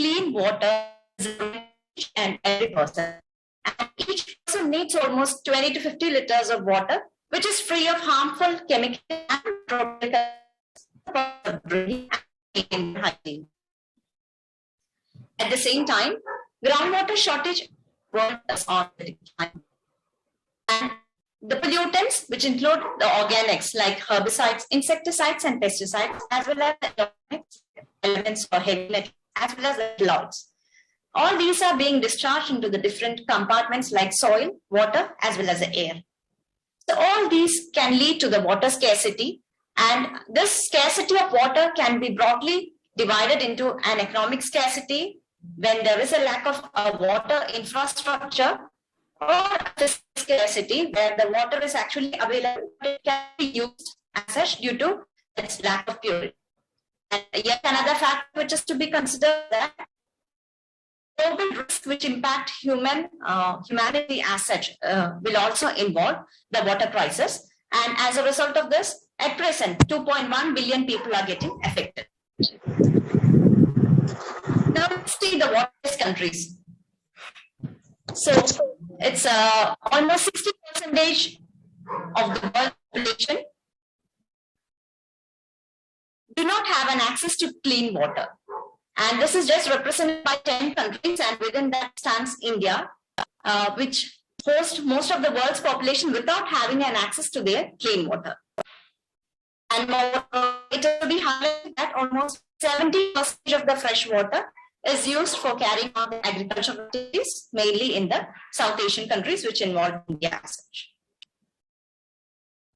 clean water and every person. And each person needs almost 20 to 50 liters of water, which is free of harmful chemicals and hygiene. At the same time, groundwater shortage is on the decline. And the pollutants, which include the organics like herbicides, insecticides, and pesticides, as well as the elements or heavy metals, as well as the clouds. All these are being discharged into the different compartments like soil, water, as well as the air. So all these can lead to the water scarcity, and this scarcity of water can be broadly divided into an economic scarcity when there is a lack of water infrastructure, or a scarcity where the water is actually available but it can be used as such due to its lack of purity. And yet another factor which is to be considered, that global risks which impact humanity as such will also involve the water crisis, and as a result of this, at present 2.1 billion people are getting affected. Now let's see the waterless countries. So it's almost 60% of the world population do not have an access to clean water. And this is just represented by 10 countries, and within that stands India, which hosts most of the world's population without having an access to their clean water. And moreover, it will be highlighted that almost 70% of the fresh water is used for carrying on the agricultural activities, mainly in the South Asian countries, which involve India as such.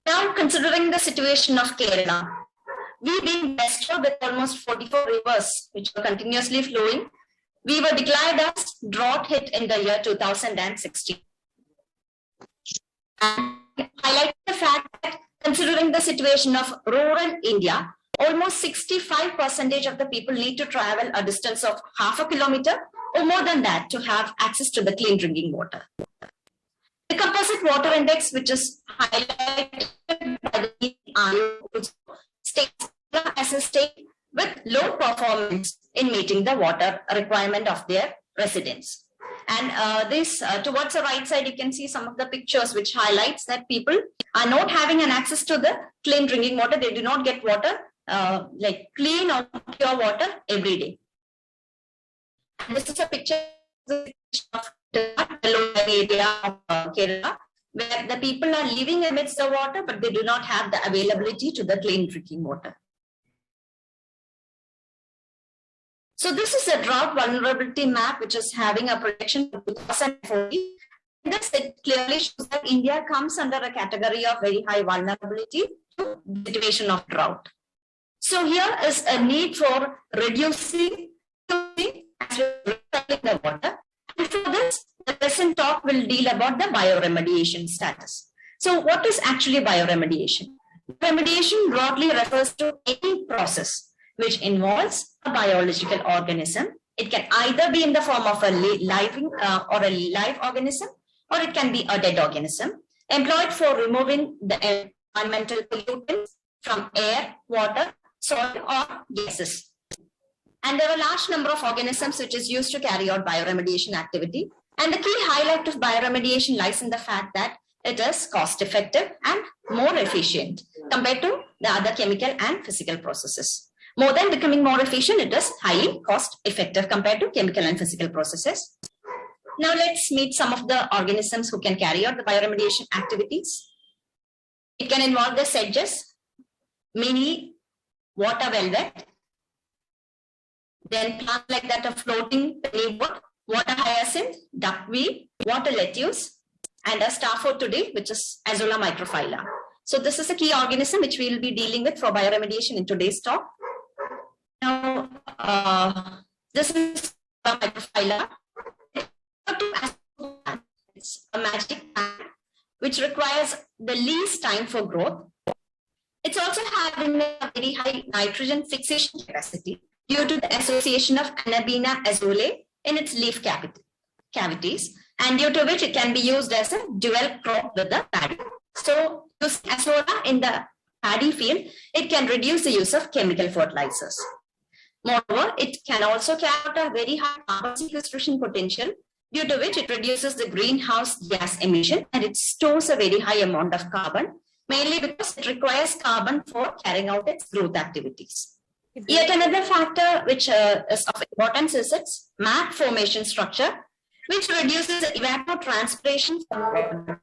Now, considering the situation of Kerala, we being blessed with almost 44 rivers which were continuously flowing, we were declared as drought hit in the year 2016. And highlight the fact that considering the situation of rural India, almost 65% of the people need to travel a distance of half a kilometer or more than that to have access to the clean drinking water. The composite water index, which is highlighted by the IO, states as a state with low performance in meeting the water requirement of their residents. And this towards the right side, you can see some of the pictures which highlights that people are not having an access to the clean drinking water. They do not get water like clean or pure water every day. And this is a picture of the lower area of Kerala, where the people are living amidst the water, but they do not have the availability to the clean drinking water. So this is a drought vulnerability map, which is having a projection of 2040. This it clearly shows that India comes under a category of very high vulnerability to the situation of drought. So here is a need for reducing the water. And for this, the present talk will deal about the bioremediation status. So what is actually bioremediation? Remediation broadly refers to any process which involves a biological organism. It can either be in the form of a living or a live organism, or it can be a dead organism, employed for removing the environmental pollutants from air, water, soil, or gases. And there are a large number of organisms which is used to carry out bioremediation activity. And the key highlight of bioremediation lies in the fact that it is cost effective and more efficient compared to the other chemical and physical processes. More than becoming more efficient, it is highly cost effective compared to chemical and physical processes. Now let's meet some of the organisms who can carry out the bioremediation activities. It can involve the sedges, mini water velvet, then plants like that of floating pennywood, water hyacinth, duckweed, water lettuce, and a starfruit today, which is Azolla microphylla. So this is a key organism which we will be dealing with for bioremediation in today's talk. Now, this is a microphylla. It's a magic plant which requires the least time for growth. It's also having a very high nitrogen fixation capacity due to the association of Anabaena azole in its leaf cavities, and due to which it can be used as a dual crop with the paddy. So, using Azolla in the paddy field, it can reduce the use of chemical fertilizers. Moreover, it can also carry out a very high carbon sequestration potential, due to which it reduces the greenhouse gas emission and it stores a very high amount of carbon, mainly because it requires carbon for carrying out its growth activities. Yet another factor which is of importance is its MAP formation structure, which reduces the evapotranspiration from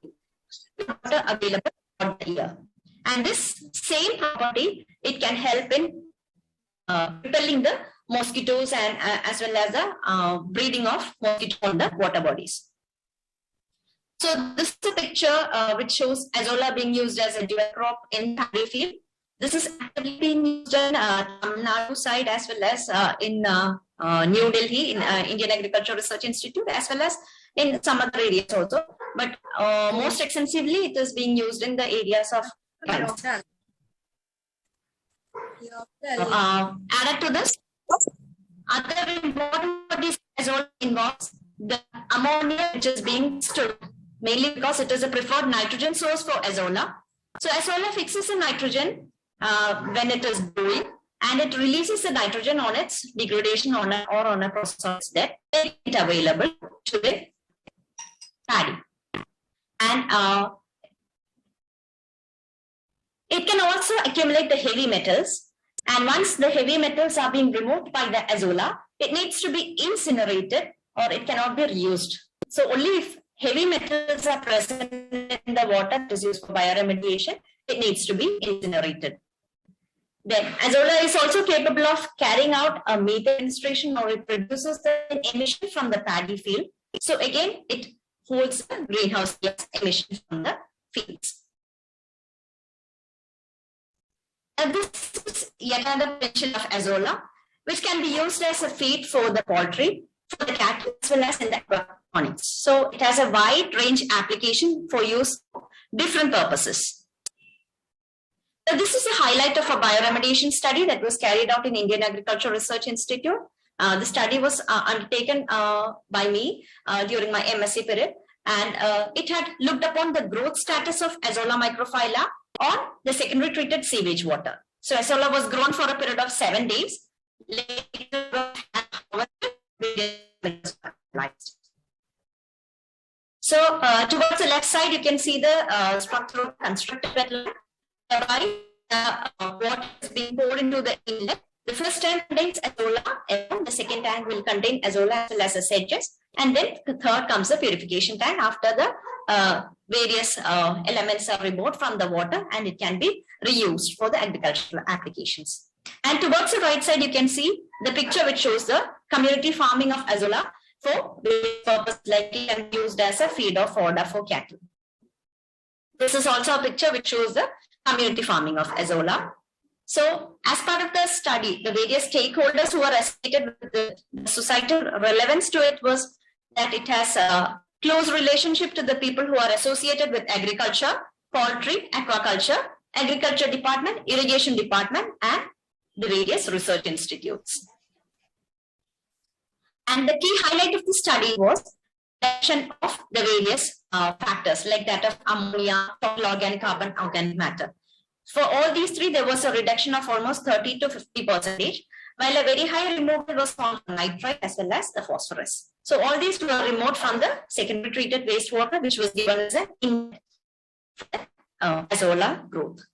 water available for the year. And this same property, it can help in repelling the mosquitoes and as well as the breeding of mosquitoes on the water bodies. So this is a picture which shows azolla being used as a dual crop in paddy field. This is actively being used in Tamil Nadu side as well as in New Delhi in Indian Agricultural Research Institute, as well as in some other areas also. But most extensively, it is being used in the areas of added to this, other important properties azolla involves the ammonia which is being stored, mainly because it is a preferred nitrogen source for azolla. So azolla fixes the nitrogen when it is growing, and it releases the nitrogen on its degradation or on a process of its death, make it available to the paddy. And it can also accumulate the heavy metals. And once the heavy metals are being removed by the azolla, it needs to be incinerated or it cannot be reused. So only if heavy metals are present in the water that is used for bioremediation, it needs to be incinerated. Then azolla is also capable of carrying out a methane administration, or it reduces the emission from the paddy field. So again, it holds the greenhouse gas emission from the fields. And this is yet another potential of azolla, which can be used as a feed for the poultry, for the cattle, as well as in the aquaponics. So it has a wide range application for use for different purposes. So this is a highlight of a bioremediation study that was carried out in Indian Agricultural Research Institute. The study was undertaken by me during my MSc period, and it had looked upon the growth status of azolla microphylla on the secondary treated sewage water. So azolla was grown for a period of 7 days. Later, so towards the left side, you can see the structural constructed wetland. Water is being poured into the inlet. The first tank contains azolla, and the second tank will contain azolla as well as the sedges, and then the third comes the purification tank after the various elements are removed from the water, and it can be reused for the agricultural applications. And towards the right side, you can see the picture which shows the community farming of azolla for various purposes, like it can be used as a feed or fodder for cattle. This is also a picture which shows the community farming of azolla. So, as part of the study, the various stakeholders who are associated with the societal relevance to it was that it has a close relationship to the people who are associated with agriculture, poultry, aquaculture, agriculture department, irrigation department, and the various research institutes. And the key highlight of the study was reduction of the various factors like that of ammonia, total organic carbon, organic matter. For all these three, there was a reduction of almost 30 to 50%, while a very high removal was found for nitrite as well as the phosphorus. So all these were removed from the secondary treated wastewater, which was given as an azolla growth.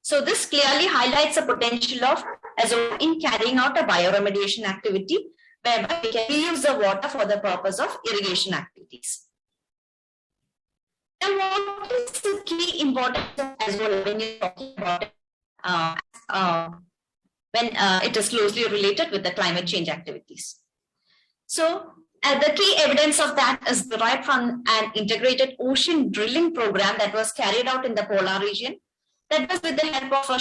So this clearly highlights the potential of azolla in carrying out a bioremediation activity, whereby we can reuse the water for the purpose of irrigation activities. And what is the key importance of azolla when you're talking about it, when it is closely related with the climate change activities? So the key evidence of that is derived from an integrated ocean drilling program that was carried out in the polar region, that was with the help of a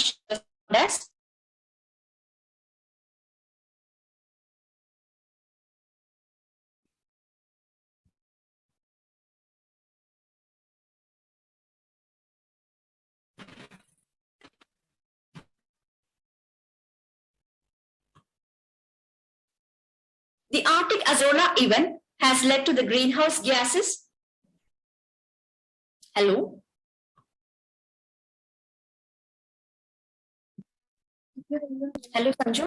The Arctic azolla event has led to the greenhouse gases. Hello? Hello, Sanju.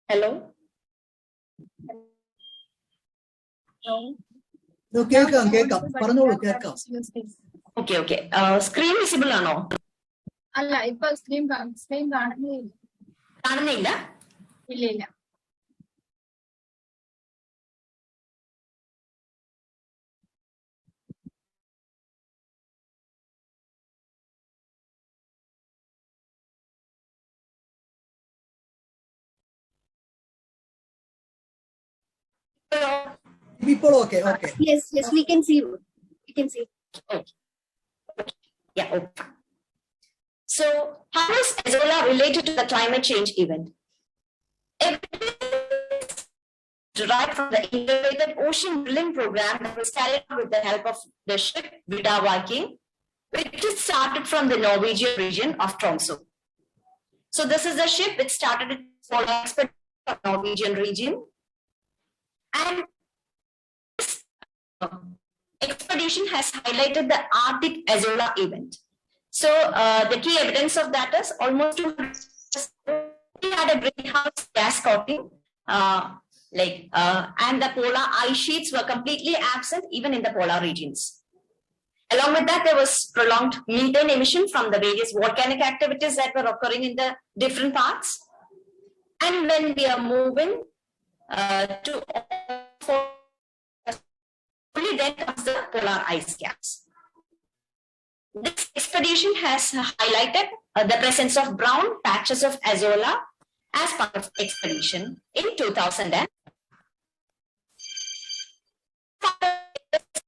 Hello. Okay, okay. Screen visible or no? Screen People, okay. Yes, we can see. We can see. Okay. Yeah, okay. So, how is ⴂ related to the climate change event? Evidence derived from the integrated ocean drilling program that was carried out with the help of the ship Vidar Viking, which started from the Norwegian region of Tromsø. So, this is the ship which started its polar expedition from the Norwegian region. And this expedition has highlighted the Arctic ⴂ event. So the key evidence of that is almost 200 we had a greenhouse gas coating, and the polar ice sheets were completely absent even in the polar regions. Along with that, there was prolonged methane emission from the various volcanic activities that were occurring in the different parts. And when we are moving only then comes the polar ice caps. This expedition has highlighted the presence of brown patches of ⴂ as part of the expedition in 2000.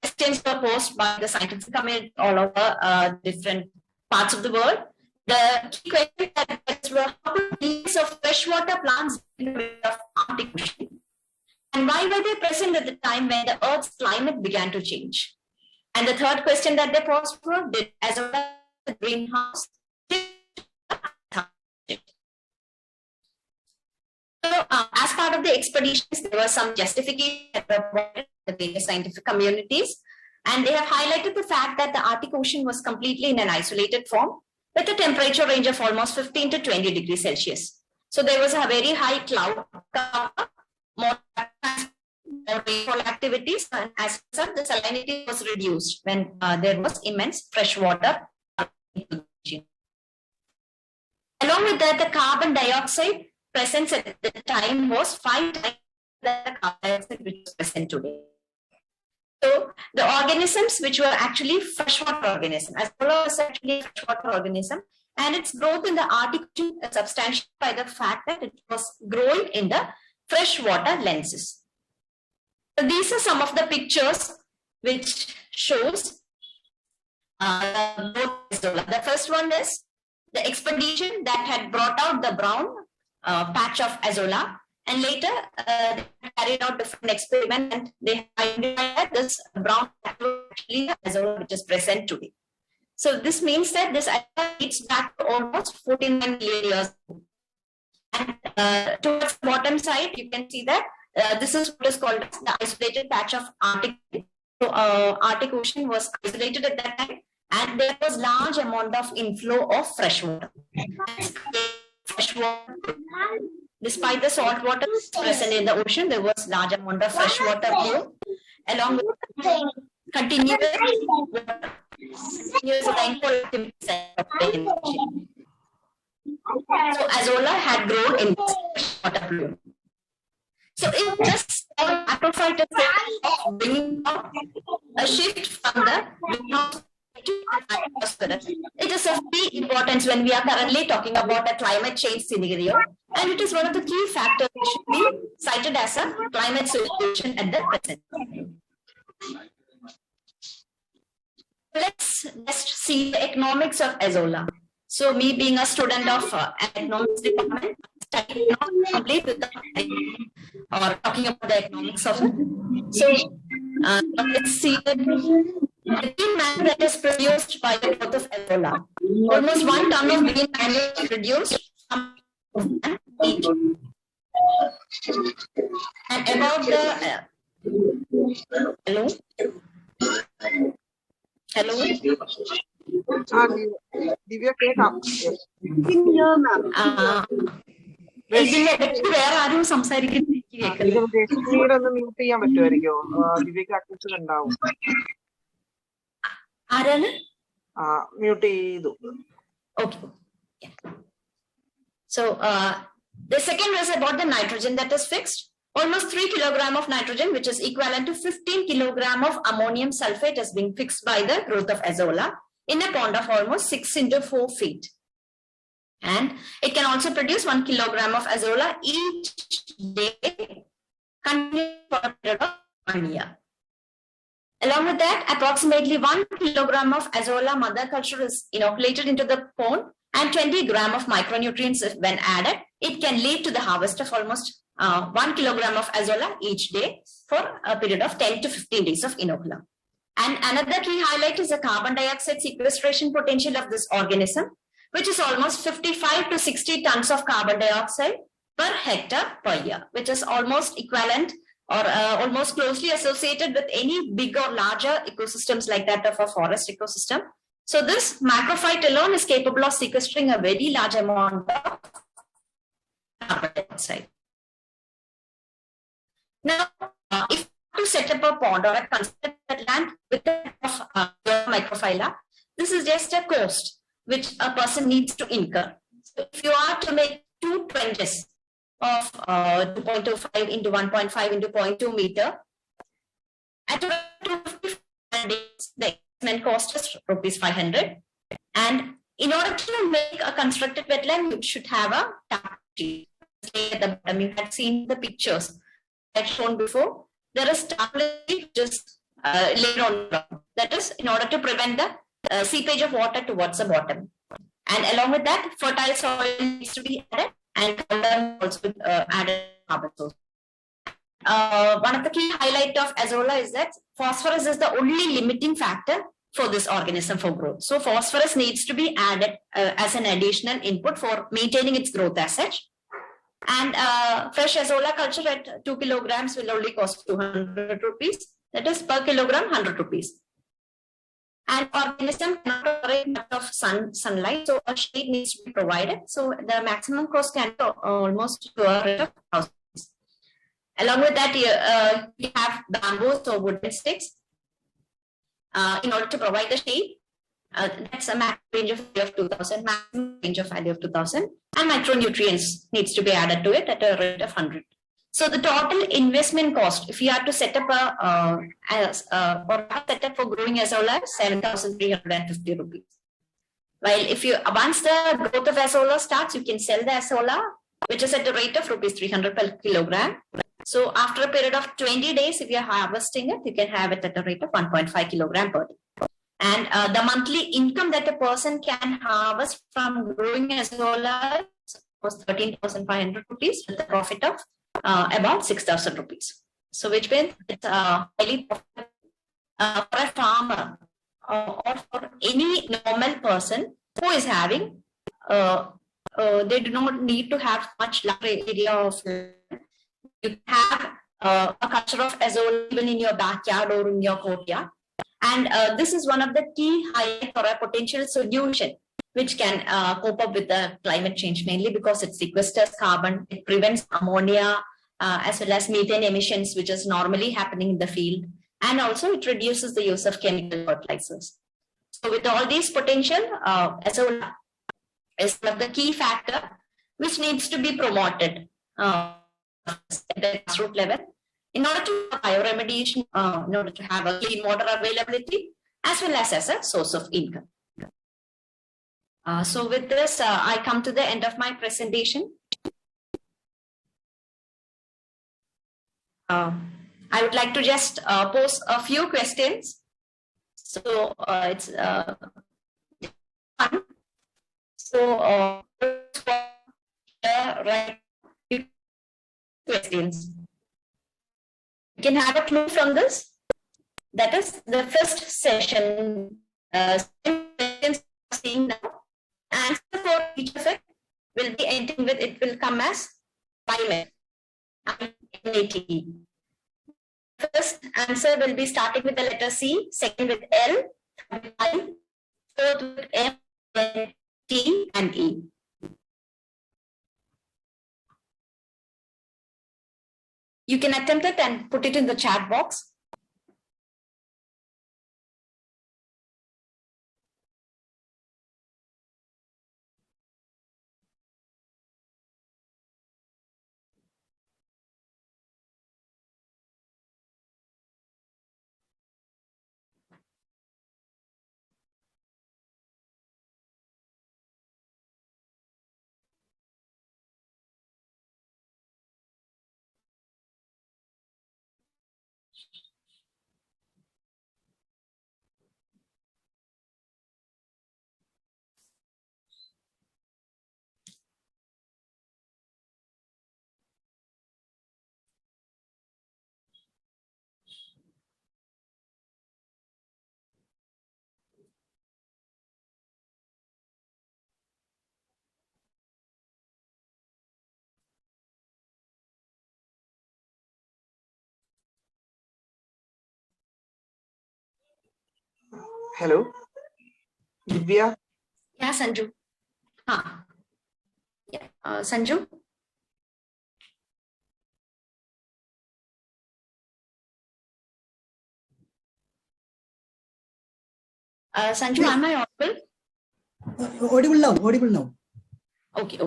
Questions were posed by the scientific community all over different parts of the world. The key questions were how the leaves of freshwater plants in the middle of Arctic Ocean, and why were they present at the time when the Earth's climate began to change? And the third question that they posed was, did ⴂ the greenhouse? So, as part of the expeditions, there was some justification that were provided by the various scientific communities, and they have highlighted the fact that the Arctic Ocean was completely in an isolated form with a temperature range of almost 15 to 20 degrees Celsius. So there was a very high cloud cover, more rainfall activities, and as a result, the salinity was reduced when there was immense fresh water. Along with that, the carbon dioxide presence at the time was 5 times the carbon dioxide which is present today. So the organisms which were actually freshwater organisms, as well as actually freshwater organism, and its growth in the Arctic Ocean is substantiated by the fact that it was growing in the freshwater lenses. So these are some of the pictures which shows the first one is the expedition that had brought out the brown patch of ⴂ and later they carried out different experiments and they identified that this brown patch was actually the ⴂ which is present today. So this means that this dates back to almost 49 million years ago. And towards the bottom side, you can see that this is what is called the isolated patch of Arctic. So Arctic Ocean was isolated at that time, and there was large amount of inflow of fresh water. Despite the salt water present in the ocean, there was large amount of fresh water flow, along with continuous rainfall activities in the ocean. So ⴂ had grown in this water plume. So in this macrophyte of bringing about a shift from the greenhouse to atmosphere. It is of key importance when we are currently talking about a climate change scenario, and it is one of the key factors which should be cited as a climate solution at the present time. Let's see the economics of ⴂ So me being a student of economics department, studying not complete with the or talking about the economics of it. So let's see the green manure that is produced by the growth of ⴂ Almost 1 ton of green manure is produced from each. And about the hello. ദിവ്യ കേൾക്കാം. ഇതിനിടയ്ക്ക് വേറെ ആരും സംസാരിക്കുന്നു. പിന്നീട് ഒന്ന് mute ചെയ്യാൻ പറ്റുമായിരിക്കോ? ദിവ്യക്ക് access ഉണ്ടാവും. ആരാണ്? മ്യൂട്ട് ചെയ്തു. Okay. Yeah. So the second was about the nitrogen that is fixed. Almost 3 kilograms of nitrogen, which is equivalent to 15 kilograms of ammonium sulfate, is being fixed by the growth of azolla in a pond of almost 6 into 4 feet. And it can also produce 1 kilogram of azolla each day, continuing for a period of 1 year. Along with that, approximately 1 kilogram of azolla mother culture is inoculated into the pond, and 20 grams of micronutrients, when added, it can lead to the harvest of almost 1 kilogram of azolla each day for a period of 10 to 15 days of inoculum. And another key highlight is the carbon dioxide sequestration potential of this organism, which is almost 55 to 60 tons of carbon dioxide per hectare per year, which is almost equivalent or almost closely associated with any big or larger ecosystems like that of a forest ecosystem. So this macrophyte alone is capable of sequestering a very large amount of carbon dioxide. Now, if to set up a pond or a constructed land with microphylla, this is just a cost which a person needs to incur. So if you are to make 2 trenches of 2.25 into 1.5 into 0.2 meter, at 250 days, the investment cost is ₹500. And in order to make a constructed wetland, you should have a tap sheet. At the bottom, you had seen the pictures I've shown before. There is tap just laid on the ground. That is in order to prevent the seepage of water towards the bottom. And along with that, fertile soil needs to be added, and also added carbon source. One of the key highlights of azolla is that phosphorus is the only limiting factor for this organism for growth. So phosphorus needs to be added as an additional input for maintaining its growth as such. And fresh azolla culture at 2 kilograms will only cost ₹200. That is per kilogram ₹100. And organism cannot tolerate much of sunlight, so a shade needs to be provided. So the maximum cost can be almost to a rate of thousands. Along with that, you have bamboos or wooden sticks in order to provide the shade. That's a max range of value of 2,000, maximum range of value of 2,000, and micronutrients needs to be added to it at a rate of 100. So the total investment cost, if you have to set up setup for growing azolla, ₹7,350. While if you once the growth of azolla starts, you can sell the azolla, which is at the rate of ₹300 per kilogram. So after a period of 20 days, if you are harvesting it, you can have it at a rate of 1.5 kilogram per day. And the monthly income that a person can harvest from growing azolla was ₹13,500 with a profit of about ₹6,000. So which means it's highly profitable for a farmer or for any normal person who is having, they do not need to have much large area of land. You have a culture of azolla even in your backyard or in your courtyard. And this is one of the key highlights for a potential solution which can cope up with the climate change, mainly because it sequesters carbon, it prevents ammonia, as well as methane emissions, which is normally happening in the field. And also it reduces the use of chemical fertilizers. So with all these potential, azolla is one of the key factor which needs to be promoted at the grassroots level in order to have bioremediation, in order to have a clean water availability, as well as a source of income. So with this, I come to the end of my presentation. I would like to just pose a few questions. So it's fun. So right questions. You can have a clue from this. That is the first session. Seeing now. Answer for each of it will be ending with, it will come as climate. First answer will be starting with the letter C, second with L, third with I, fourth with M, then T and E. You can attempt it and put it in the chat box. Hello, Divya. Yeah, Sanju. Yeah, Sanju. Sanju, am I audible? Audible now, audible now. Okay.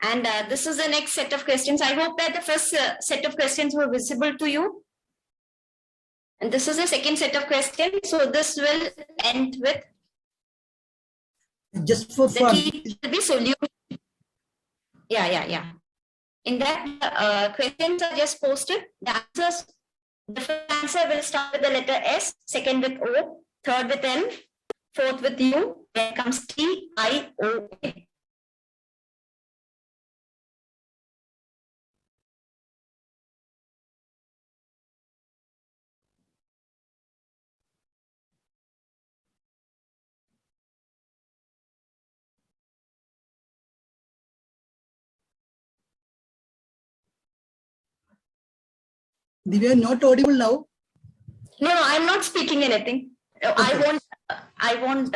And this is the next set of questions. I hope that the first set of questions were visible to you. And this is the second set of questions. So this will end with Just for the fun. key will be solution. Yeah. In that, questions are just posted. The answers, the first answer will start with the letter S, second with O, third with M, fourth with U, then comes T, I, O, N. Divya, not audible now. No, I'm not speaking anything. Okay. I won't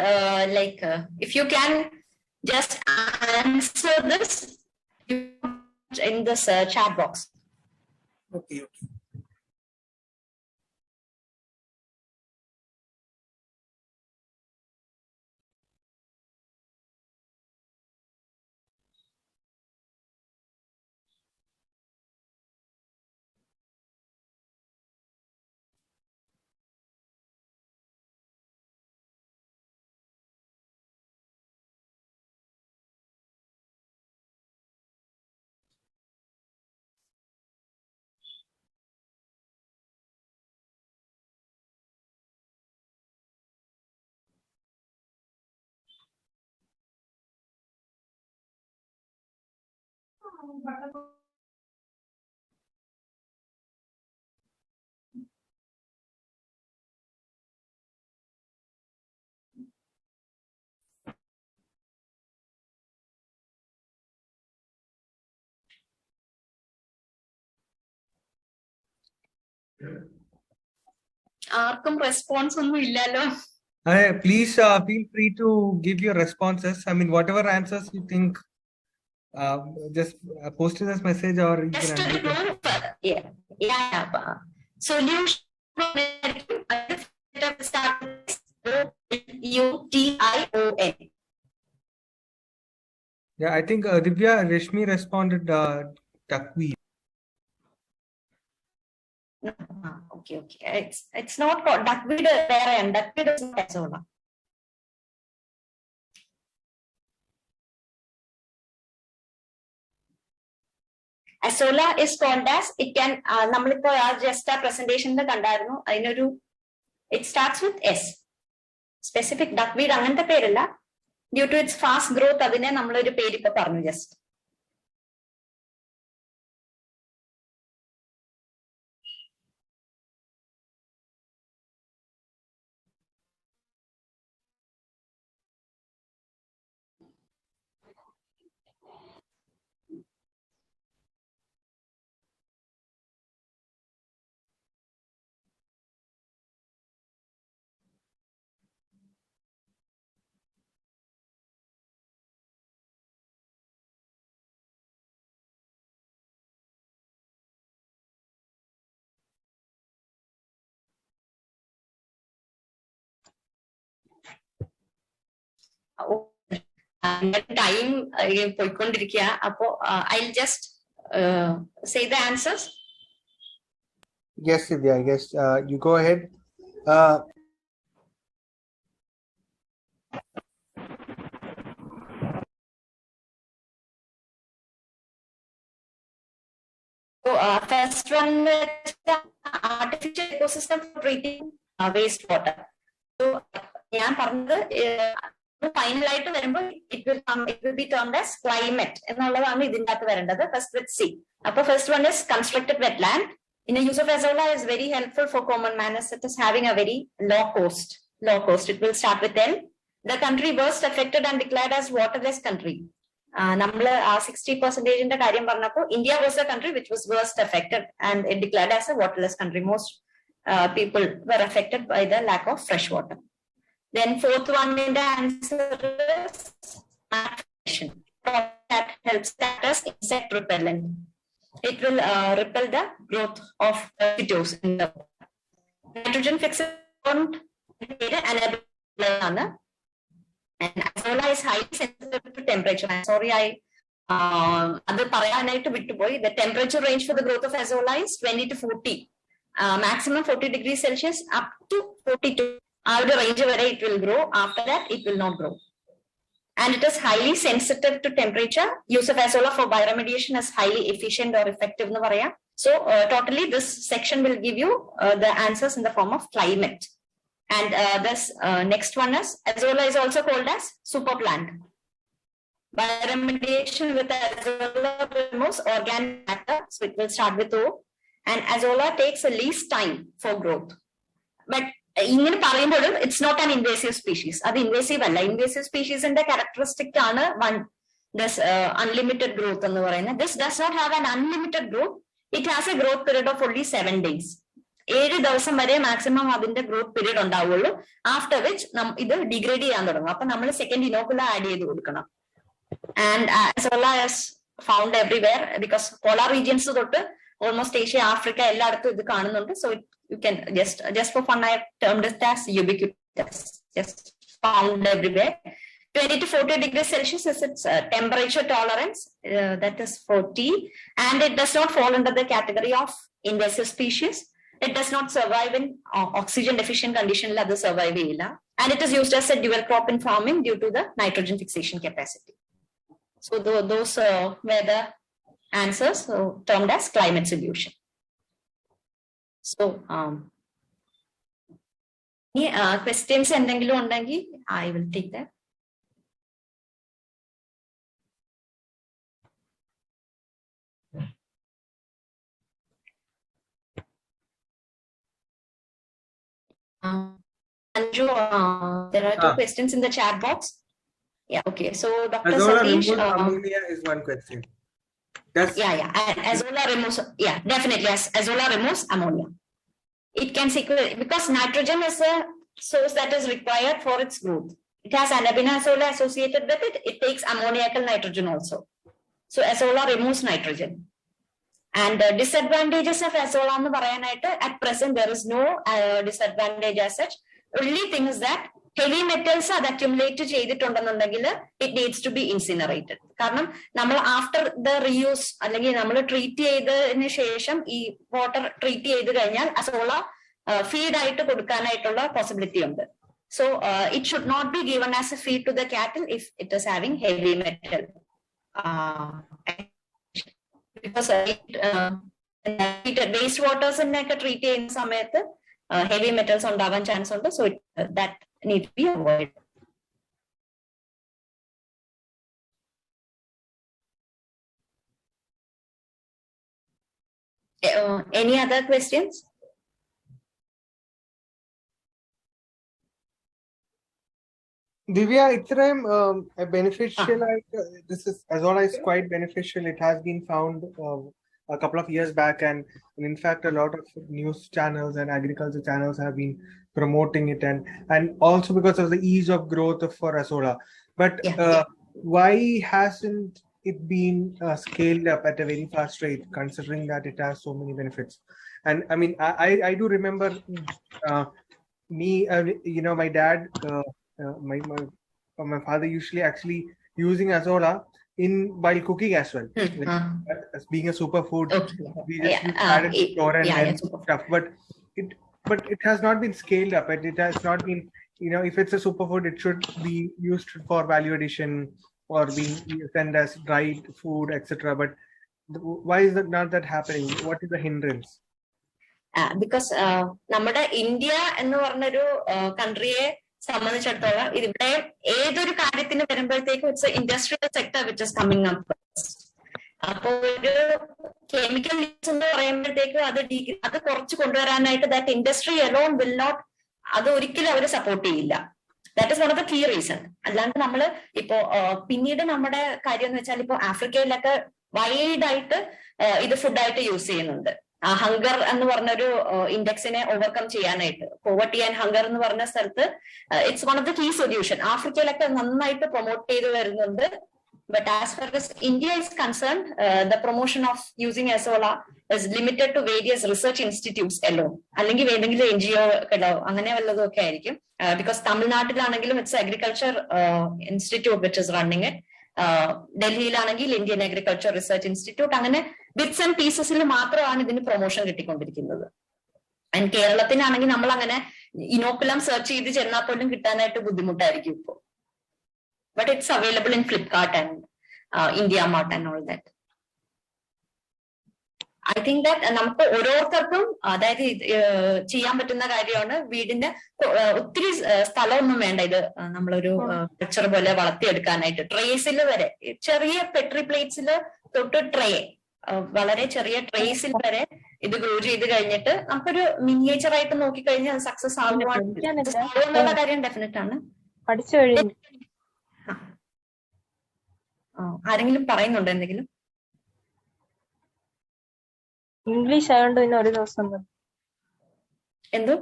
if you can just answer this in this chat box. Okay. ആർക്കും response ഒന്നും ഇല്ലല്ലോ. Please feel free to give your responses. I mean, whatever answers you think, just post it as message or you Just can to know, solution UTION. Yeah, I think Divya Rishmi responded duckweed. Okay. It's not called duckweed. Duckweed is not Azolla. Azolla is called as, it can നമ്മളിപ്പോ just a presentation കണ്ടായിരുന്നു. അതിനൊരു it starts with S. Specific duckweed അങ്ങനത്തെ പേരല്ല. Due to its fast growth അതിനെ നമ്മളൊരു പേര് ഇപ്പൊ പറഞ്ഞു just. time പോയിക്കൊണ്ടിരിക്കുക. അപ്പോ I'll just say the answers. Yes, Divya, yes, you go ahead. So, first one is the artificial ecosystem for treating wastewater. So, ഞാൻ പറഞ്ഞത് final ആയിട്ട് വരുമ്പോൾ it will be termed as climate എന്നുള്ളതാണ് ഇതിൻ്റെ അകത്ത് വരേണ്ടത്. First, let's see. അപ്പോൾ first one is constructed wetland. In the use of Azolla is very helpful for common man as it is having a very low cost. It will start with L. The country worst affected and declared as waterless country. നമ്മൾ 60% കാര്യം പറഞ്ഞപ്പോൾ India was the country which was worst affected and it declared as a waterless country. Most people were affected by the lack of fresh water. Then fourth one in the answer is that helps that as insect repellent. It will repel the growth of mosquitoes in the nitrogen fixant and Azolla is highly sensitive to temperature. I'm sorry, അത് പറയാനായിട്ട് വിട്ടുപോയി. The temperature range for the growth of Azolla is 20 to 40, maximum 40 degrees Celsius up to 42. Out the range where it will grow. After that, it will not grow. And it is highly sensitive to temperature. Use of Azolla for bioremediation is highly efficient or effective. So, totally, this section will give you the answers in the form of climate. And this next one is Azolla is also called as super plant. Bioremediation with Azolla removes organic matter, so it will start with O. And Azolla takes the least time for growth. But ഇങ്ങനെ പറയുമ്പോഴും it's not an invasive species. അത് invasive അല്ല. Invasive species ന്റെ characteristic ആണ് this unlimited growth എന്ന് പറയുന്നത്. This does not have an unlimited growth. It has a growth period of only 7 days. 7 ദിവസം വരെ മാക്സിമം അതിന്റെ ഗ്രോത്ത് പീരീഡ് ഉണ്ടാവുള്ളൂ. ആഫ്റ്റർ വിച്ച് ഇത് ഡിഗ്രേഡ് ചെയ്യാൻ തുടങ്ങും. അപ്പൊ നമ്മൾ സെക്കൻഡ് ഇനോക്കുല ആഡ് ചെയ്ത് കൊടുക്കണം. And Azolla is found everywhere because polar regions തൊട്ട് almost Asia, Africa, എല്ലായിടത്തും ഇത് കാണുന്നുണ്ട്. So you can just for fun I have termed it as ubiquitous, just found everywhere. 20 to 40 degrees Celsius is its temperature tolerance, that is 40, and it does not fall under the category of invasive species. It does not survive in oxygen deficient condition, survive and it is used as a dual crop in farming due to the nitrogen fixation capacity. So those were the answers termed as climate solution. So questions എന്തെങ്കിലും ഉണ്ടെങ്കിൽ I will take that. Anju, there are two questions in the chat box. Yeah, okay. So Dr. Azolla Satish, removes ammonia is one question. And Azolla removes, definitely, yes, Azolla removes ammonia. It can sequester because nitrogen is a source that is required for its growth. It has Anabaena Azolla associated with it. It takes ammoniacal nitrogen also. So Azolla removes nitrogen. And disadvantages of Azolla at present there is no disadvantage as such. Only thing is that heavy metals are accumulated ചെയ്തിട്ടുണ്ടെന്നുണ്ടെങ്കിൽ it needs to be incinerated. കാരണം നമ്മൾ after the reuse അല്ലെങ്കിൽ നമ്മൾ treat ചെയ്തതിന് ശേഷം ഈ water treat ചെയ്ത് കഴിഞ്ഞാൽ Azolla feed ആയിട്ട് കൊടുക്കാനായിട്ടുള്ള പോസിബിലിറ്റി ഉണ്ട്. So it should not be given as a feed to the cattle if it is having heavy metal. Because waste waters ഒക്കെ ട്രീറ്റ് ചെയ്യുന്ന സമയത്ത് heavy metals ഉണ്ടാവാൻ ചാൻസ് ഉണ്ട്. So that need to be avoided. Any other questions? Divya, ഇത്രയും beneficial this is Azolla is quite beneficial. It has been found a couple of years back, and in fact a lot of news channels and agriculture channels have been promoting it, and also because of the ease of growth for Azolla. But why hasn't it been scaled up at a very fast rate, considering that it has so many benefits? And I mean, I do remember my dad, my my father usually actually using azola while cooking as well, as being a superfood. We just add it flour and stuff, but it has not been scaled up, and it has not been, if it's a superfood, it should be used for value addition or being sent as dried food, etc. But why is that not that happening? What is the hindrance? Because നമ്മുടെ India എന്ന് പറഞ്ഞൊരു കൺട്രിയെ സംബന്ധിച്ചിടത്തോളം ഇവിടെ ഏതൊരു കാര്യത്തിന് വരുമ്പോഴത്തേക്കും it's industrial sector which is coming up. അപ്പൊ ഒരു കെമിക്കൽ യൂസ് എന്ന് പറയുമ്പോഴത്തേക്കും അത് കുറച്ച് കൊണ്ടുവരാനായിട്ട് that industry alone will not, അത് ഒരിക്കലും അവർ സപ്പോർട്ട് ചെയ്യില്ല. That is one of the key reason. അല്ലാണ്ട് നമ്മള് ഇപ്പോ പിന്നീട് നമ്മുടെ കാര്യം എന്ന് വെച്ചാൽ ഇപ്പൊ ആഫ്രിക്കയിലൊക്കെ വൈഡായിട്ട് ഇത് ഫുഡായിട്ട് യൂസ് ചെയ്യുന്നുണ്ട്. ഹങ്കർ എന്ന് പറഞ്ഞൊരു ഇൻഡെക്സിനെ ഓവർകം ചെയ്യാനായിട്ട്, പോവർട്ടി ആൻഡ് ഹങ്കർ എന്ന് പറഞ്ഞ സ്ഥലത്ത് it's one of the key solution. ആഫ്രിക്കയിലൊക്കെ നന്നായിട്ട് പ്രൊമോട്ട് ചെയ്ത് വരുന്നുണ്ട്. But as far as India is concerned, the promotion of using azola is limited to various research institutes alone. അല്ലെങ്കിൽ ഏതെങ്കിലും NGO അങ്ങനെ വല്ലതും ഒക്കെ ആയിരിക്കും. Because തമിഴ്നാട്ടിലാണെങ്കിലും it's agriculture institute which is running it. ഡൽഹിയിലാണെങ്കിൽ ഇന്ത്യൻ അഗ്രികൾച്ചർ റിസർച്ച് ഇൻസ്റ്റിറ്റ്യൂട്ട്, അങ്ങനെ bits and പീസസിൽ മാത്രമാണ് ഇതിന് പ്രൊമോഷൻ കിട്ടിക്കൊണ്ടിരിക്കുന്നത്. ആൻഡ് കേരളത്തിനാണെങ്കിൽ നമ്മൾ അങ്ങനെ ഇനോക്കുലം സെർച്ച് ചെയ്ത് ചെന്നാൽ പോലും കിട്ടാനായിട്ട് ബുദ്ധിമുട്ടായിരിക്കും ഇപ്പോൾ. But it's available in Flipkart and India Mart and all that. I think that നമുക്ക് ഓരോരുത്തർക്കും അതായത് ചെയ്യാൻ പറ്റുന്ന കാര്യമാണ്. വീടിന്റെ ഒത്തിരി സ്ഥലമൊന്നും വേണ്ട ഇത് നമ്മളൊരു കൾച്ചർ പോലെ വളർത്തിയെടുക്കാനായിട്ട്. ട്രേസിൽ വരെ, ചെറിയ പെട്രി പ്ലേറ്റ്സിൽ തൊട്ട് ട്രേ, വളരെ ചെറിയ ട്രേസിൽ വരെ ഇത് ഗ്രോ ചെയ്ത് കഴിഞ്ഞിട്ട് നമുക്കൊരു മിനിയേച്ചർ ആയിട്ട് നോക്കിക്കഴിഞ്ഞാൽ സക്സസ് ആകുവാനുള്ള കാര്യം ഡെഫിനറ്റ് ആണ്. പഠിച്ചു കഴിഞ്ഞു. ആരെങ്കിലും പറയുന്നുണ്ടോ എന്തെങ്കിലും? ഇംഗ്ലീഷ് ആയതുകൊണ്ട് പിന്നെ ഒരു ദിവസം എന്തോ?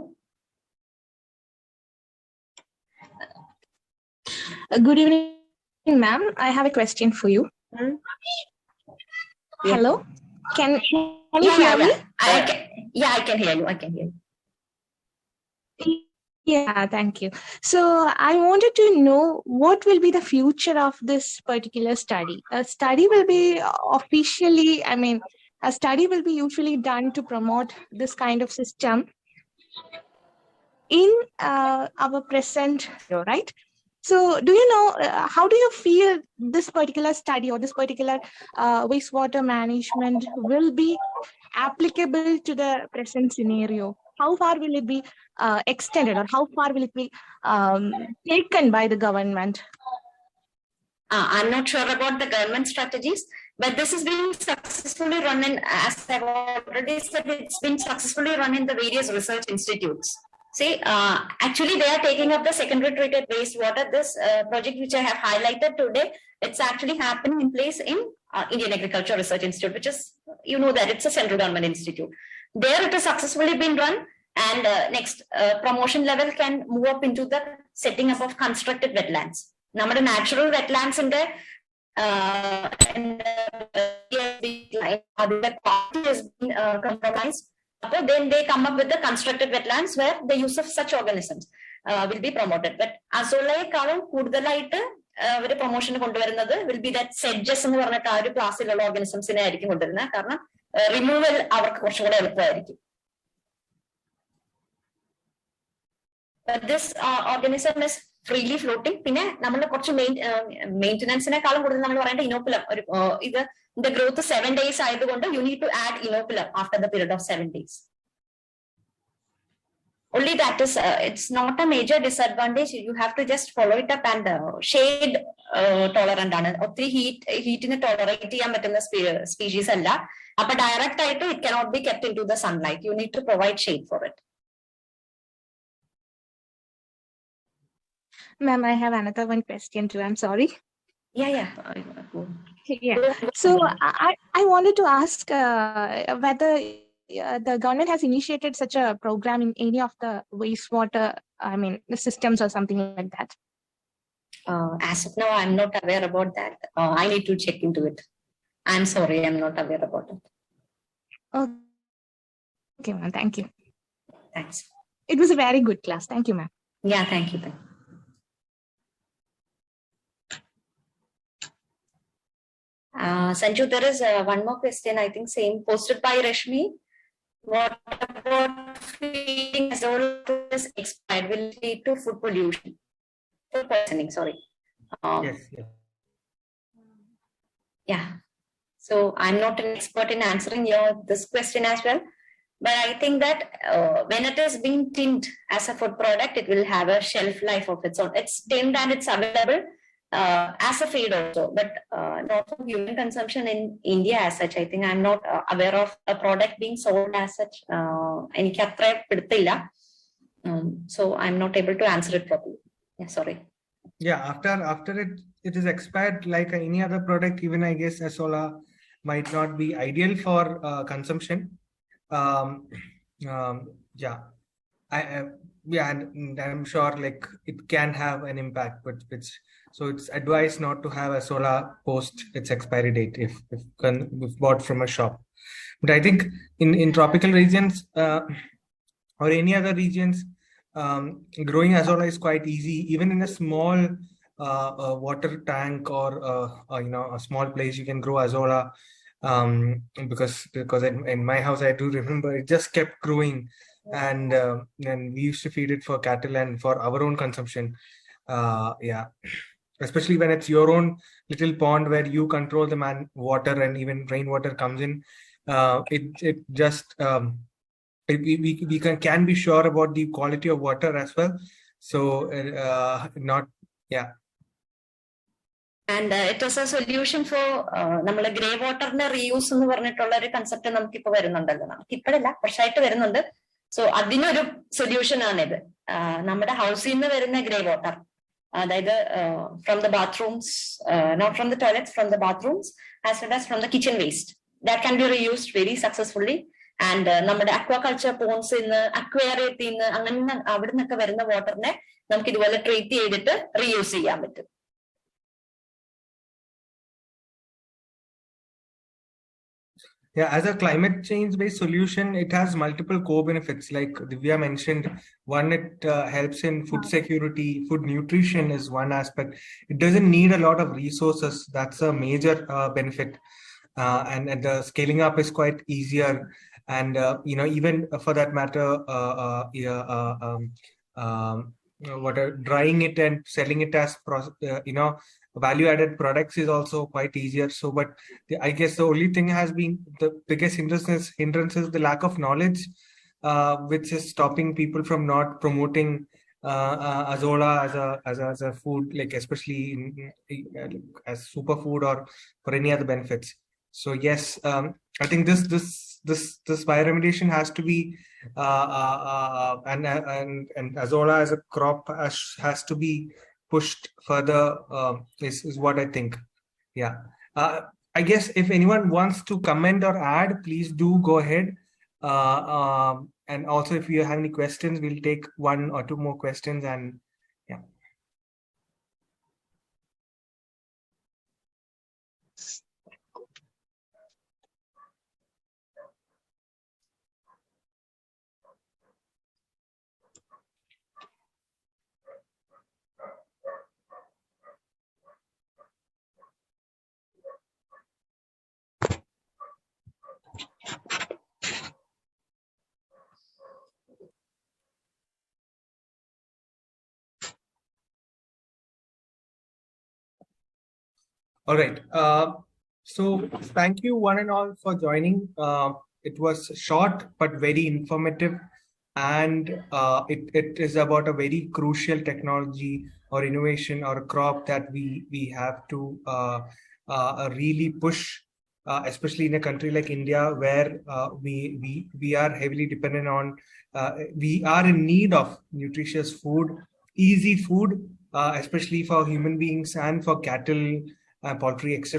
Good evening, ma'am. I have a question for you. Hello? Can you hear me? I can hear you. I can hear you. Yeah, thank you. So I wanted to know what will be the future of this particular study. A study will be officially, a study will be usually done to promote this kind of system in our present, right? So do you know, how do you feel this particular study or this particular wastewater management will be applicable to the present scenario? How far will it be extended, or how far will it be taken by the government? I'm not sure about the government strategies, but this has been successfully run in, as I've already said, it's been successfully run in the various research institutes. See, actually they are taking up the secondary treated wastewater. This project which I have highlighted today, it's actually happening in place in Indian Agriculture Research Institute, which is, that it's a central government institute. There it has successfully been run, and next promotion level can move up into the setting up of constructed wetlands. നമ്മുടെ natural wetlands in the quality has been compromised. Then they come up with the constructed wetlands where the use of such organisms will be promoted. But azolയെക്കാളും കൂടുതലായിട്ട് ഒരു promotion കൊണ്ടുവരുന്നത് will be that sedges എന്ന് പറഞ്ഞിട്ട് ആ ഒരു ക്ലാസ്സിലുള്ള ഓർഗാനിസംസിനെ ആയിരിക്കും കൊണ്ടുവരുന്നത്. കാരണം റിമൂവൽ അവർക്ക് കുറച്ചുകൂടെ എളുപ്പമായിരിക്കും. This organism is freely floating. പിന്നെ നമ്മൾ കുറച്ച് മെയിൻ്റനൻസിനെക്കാളും കൂടുതൽ നമ്മൾ പറയേണ്ട ഇനോക്കുലം. ഇതിന്റെ ഗ്രോത്ത് 7 days ആയതുകൊണ്ട് you need to add inoculum after the period of 7 days. Only that is, it's not a major disadvantage. You have to just follow it up, and shade tolerant ആണ്. ഒത്തിരി ഹീറ്റിന് tolerate ചെയ്യാൻ പറ്റുന്ന species അല്ല. അപ്പൊ direct ആയിട്ട് it cannot be kept into the sunlight. You need to provide shade for it. Ma'am, I have another one question too. I'm sorry. Yeah. So I wanted to ask whether the government has initiated such a program in any of the wastewater, the systems or something like that. As of now, I'm not aware about that. I need to check into it. I'm sorry, I'm not aware about it. Okay, ma'am. Thank you. Thanks. It was a very good class. Thank you, ma'am. Yeah, thank you. Sanju, there is one more question, I think, same posted by Rashmi. What about feeding azola is expired? Will it lead to food pollution? Food poisoning, sorry. Yes, yes. Yeah. So I'm not an expert in answering this question as well. But I think that when it is being tinned as a food product, it will have a shelf life of its own. It's tinned and it's available as a feed also, but not for human consumption in India as such. I think I'm not aware of a product being sold as such. So I'm not able to answer it properly. Yeah, sorry. Yeah, after it is expired, like any other product, even I guess azola might not be ideal for consumption. Yeah, and I'm sure like it can have an impact, but it's advised not to have azola post its expiry date if bought from a shop. But I think in tropical regions or any other regions, growing azola is quite easy. Even in a small water tank or a small place, you can grow azola. Because in my house I do remember it just kept growing, and we used to feed it for cattle and for our own consumption. Yeah, especially when it's your own little pond where you control the water and even rainwater comes in. It just we can be sure about the quality of water as well. So And it was a solution for നമ്മളെ grey വാട്ടറിന്റെ reuse എന്ന് പറഞ്ഞിട്ടുള്ള ഒരു concept നമുക്കിപ്പോ വരുന്നുണ്ടല്ലോ, നമുക്കിപ്പോഴല്ല പക്ഷായിട്ട് വരുന്നുണ്ട്. So അതിനൊരു solution ആണിത്. നമ്മുടെ ഹൗസിൽ നിന്ന് വരുന്ന ഗ്രേ വാട്ടർ, അതായത് from the bathrooms, not from the toilets, from the bathrooms as well as from the kitchen waste, that can be reused very successfully. And നമ്മുടെ അക്വാകൾച്ചർ പോൺസിൽ നിന്ന്, അക്വേറിയത്തിൽ നിന്ന്, അങ്ങനെ അവിടെ നിന്നൊക്കെ വരുന്ന വാട്ടറിനെ നമുക്ക് ഇതുപോലെ ട്രീറ്റ് ചെയ്തിട്ട് റീയൂസ് ചെയ്യാൻ പറ്റും. Yeah, as a climate change-based solution, it has multiple co-benefits. Like Divya mentioned, one, it helps in food security, food nutrition is one aspect. It doesn't need a lot of resources. That's a major benefit. And the scaling up is quite easier. And, even for that matter, drying it and selling it as, value-added products is also quite easier. So, but I guess the only thing has been the biggest hindrance is the lack of knowledge, which is stopping people from not promoting azola as a food, like especially as superfood or for any other benefits. So yes, I think this bioremediation has to be and azola as a crop has to be pushed further, is what I think. Yeah. I guess if anyone wants to comment or add, please do go ahead. And also if you have any questions, we'll take one or two more questions, and yeah. All right. So thank you one and all for joining. It was short but very informative, and it is about a very crucial technology or innovation or a crop that we have to really push, especially in a country like India, where we are heavily dependent on. We are in need of nutritious food, easy food, especially for human beings and for cattle, poultry, etc.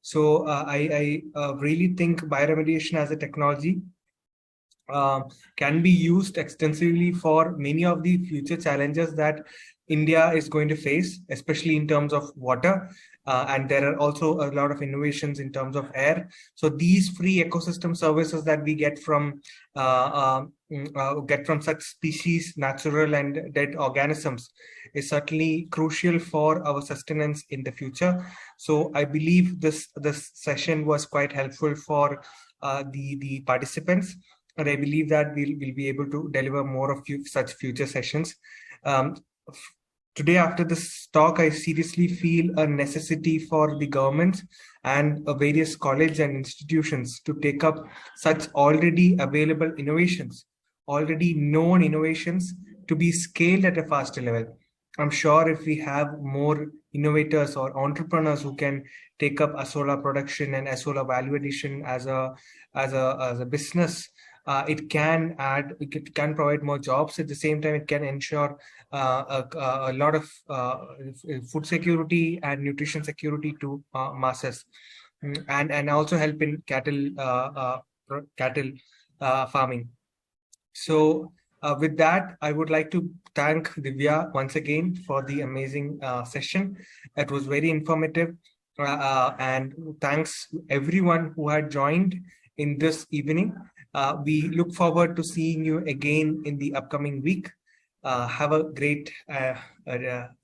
So I really think bioremediation as a technology can be used extensively for many of the future challenges that India is going to face, especially in terms of water. And there are also a lot of innovations in terms of air. So these free ecosystem services that we get from such species, natural and dead organisms, is certainly crucial for our sustenance in the future. So I believe this session was quite helpful for the participants, and I believe that we'll be able to deliver more of such future sessions. Today, after this talk, I seriously feel a necessity for the government and various colleges and institutions to take up such already available innovations, already known innovations, to be scaled at a faster level. I'm sure if we have more innovators or entrepreneurs who can take up Asola production and Asola value addition as a business, it can provide more jobs. At the same time, it can ensure a lot of food security and nutrition security to masses, and also help in cattle farming. So with that, I would like to thank Divya once again for the amazing session. It was very informative, and thanks everyone who had joined in this evening. We look forward to seeing you again in the upcoming week. Have a great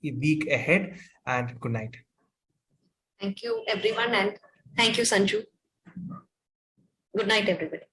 week ahead, and good night. Thank you, everyone, and thank you, Sanju. Good night, everybody.